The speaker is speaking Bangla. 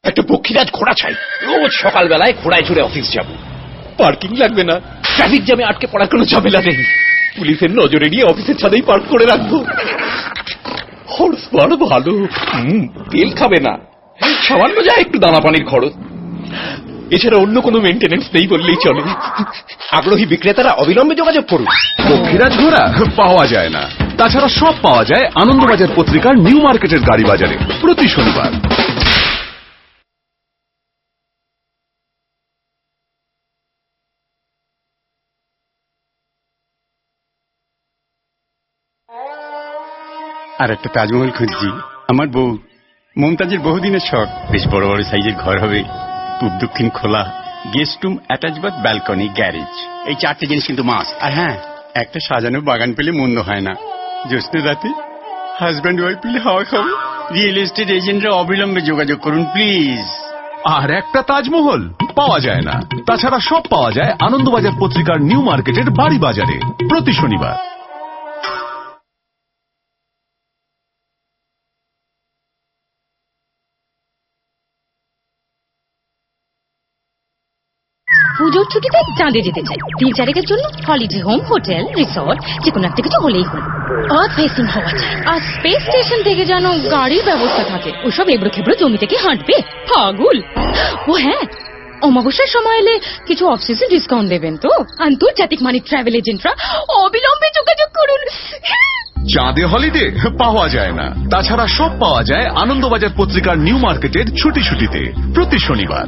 একটা পক্ষীরাজ ঘোড়া চাই, রোজ সকালবেলায় ঘোড়ায় চড়ে অফিস যাব। পার্কিং লাগবে না, ট্রাফিক জ্যামে আটকে পড়ার কোনো ঝামেলা নেই। পুলিশের নজরে নিয়ে অফিসের ছাদেই পার্ক করে রাখবো। হর্স পাওয়ার ভালো, তেল খাবে না, সামান্য যা একটু দানা পানির খরচ, এছাড়া অন্য কোনো মেইনটেনেন্স নেই বললেই চলে। আগ্রহী বিক্রেতারা অবিলম্বে যোগাযোগ করুন। পক্ষীরাজ ঘোড়া পাওয়া যায় না, তাছাড়া সব পাওয়া যায় আনন্দবাজার পত্রিকার নিউ মার্কেটের গাড়ি বাজারে প্রতি শনিবার। আর একটা তাজমহল খুঁজছি। আমার বউ মমতাজের বহুদিনের শখ, বেশ বড় বড় সাইজের ঘর হবে, পূব দক্ষিণ খোলা, guest room, attach bath, balcony, garage, এই 4টে জিনিস কিন্তু মাস্ট। আর হ্যাঁ, একটা সাজানো বাগান পেলে মন্দ হয় না। জ্যোৎস্না রাতে হাজব্যান্ড ওয়াইফ পেলে হাওয়া খাবে। রিয়েল এস্টেট এজেন্টরা অবিলম্বে যোগাযোগ করুন প্লিজ। আর একটা তাজমহল পাওয়া যায় না, তাছাড়া সব পাওয়া যায় আনন্দবাজার পত্রিকার নিউ মার্কেটের বাড়ি বাজারে প্রতি শনিবার। পুজোর ছুটিতে চাঁদে যেতে চাই, 3-4 জন্য হলিডে হোম, হোটেল, রিসর্ট, যে কোনো একটা কিছু হলেই হল। আর্থ ফেসিং হওয়া চাই, আর স্পেস স্টেশন থেকে যেন গাড়ির ব্যবস্থা থাকে। ওসব এবড়ো খেবড়ো জমি থেকে হাঁটবে পাগল। ও হ্যাঁ, অমাবস্যার সময় এলে কিছু অফ সিজন ডিসকাউন্ট দেবেন তো। আন্তর্জাতিক মানি ট্রাভেল এজেন্টরা অবিলম্বে যোগাযোগ করুন। চাঁদে হলিডে পাওয়া যায় না, তাছাড়া সব পাওয়া যায় আনন্দবাজার পত্রিকার নিউ মার্কেটের ছুটিতে প্রতি শনিবার।